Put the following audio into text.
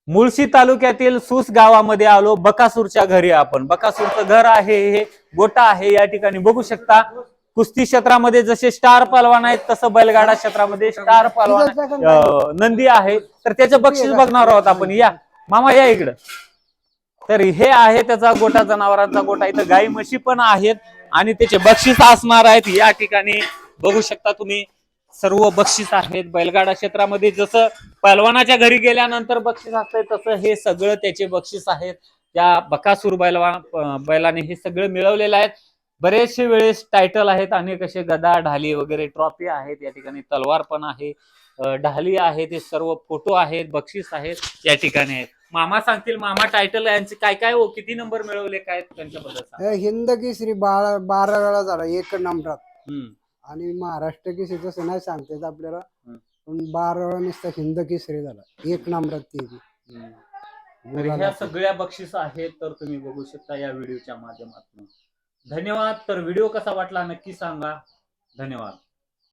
मुळशी तालुक्यातील सूस गावामध्ये आलो. बकासूरच्या घरी आपण. बकासूरचं घर आहे, हे गोटा आहे. या ठिकाणी बघू शकता कुस्ती क्षेत्रामध्ये जसे स्टार पहलवान आहेत तसं बैलगाडा क्षेत्रामध्ये स्टार पहलवान नंदी आहे. तर त्याचं बक्षीस बघणार आहोत आपण. या मामा या इकडं. तर हे आहे त्याचा गोटा, जनावरांचा गोटा. इथं गाई म्हशी पण आहेत आणि त्याचे बक्षीस असणार आहेत. या ठिकाणी बघू शकता तुम्ही सर्व बक्षीस आहेत. बैलगाडा क्षेत्रामध्ये जसं पहलवानाच्या घरी गेल्यानंतर बक्षीस असतंय तसं हे सगळं त्याचे बक्षीस आहेत. त्या बकासूर बैलाने हे सगळं मिळवलेलं आहे. बरेचसे वेळेस टायटल आहेत, अनेक असे गदा, ढाली वगैरे ट्रॉफी आहेत. या ठिकाणी तलवार पण आहे, ढाली आहे, ते सर्व फोटो आहेत, बक्षीस आहेत या ठिकाणी आहेत. मामा सांगतील. मामा टायटल यांचे काय काय हो, किती नंबर मिळवले, काय त्यांच्याबद्दल? हिंद केसरी 12 वेळा झाला एक नंबरात. आणि महाराष्ट्र केसरी तसं नाही सांगतात आपल्याला, पण 12 वेळा नुसता हिंद केसरी झाला एक नंबरात. तर ह्या सगळ्या बक्षीस आहेत. तर तुम्ही बघू शकता या व्हिडिओच्या माध्यमातून. धन्यवाद. तर व्हिडिओ कसा वाटला नक्की सांगा. धन्यवाद.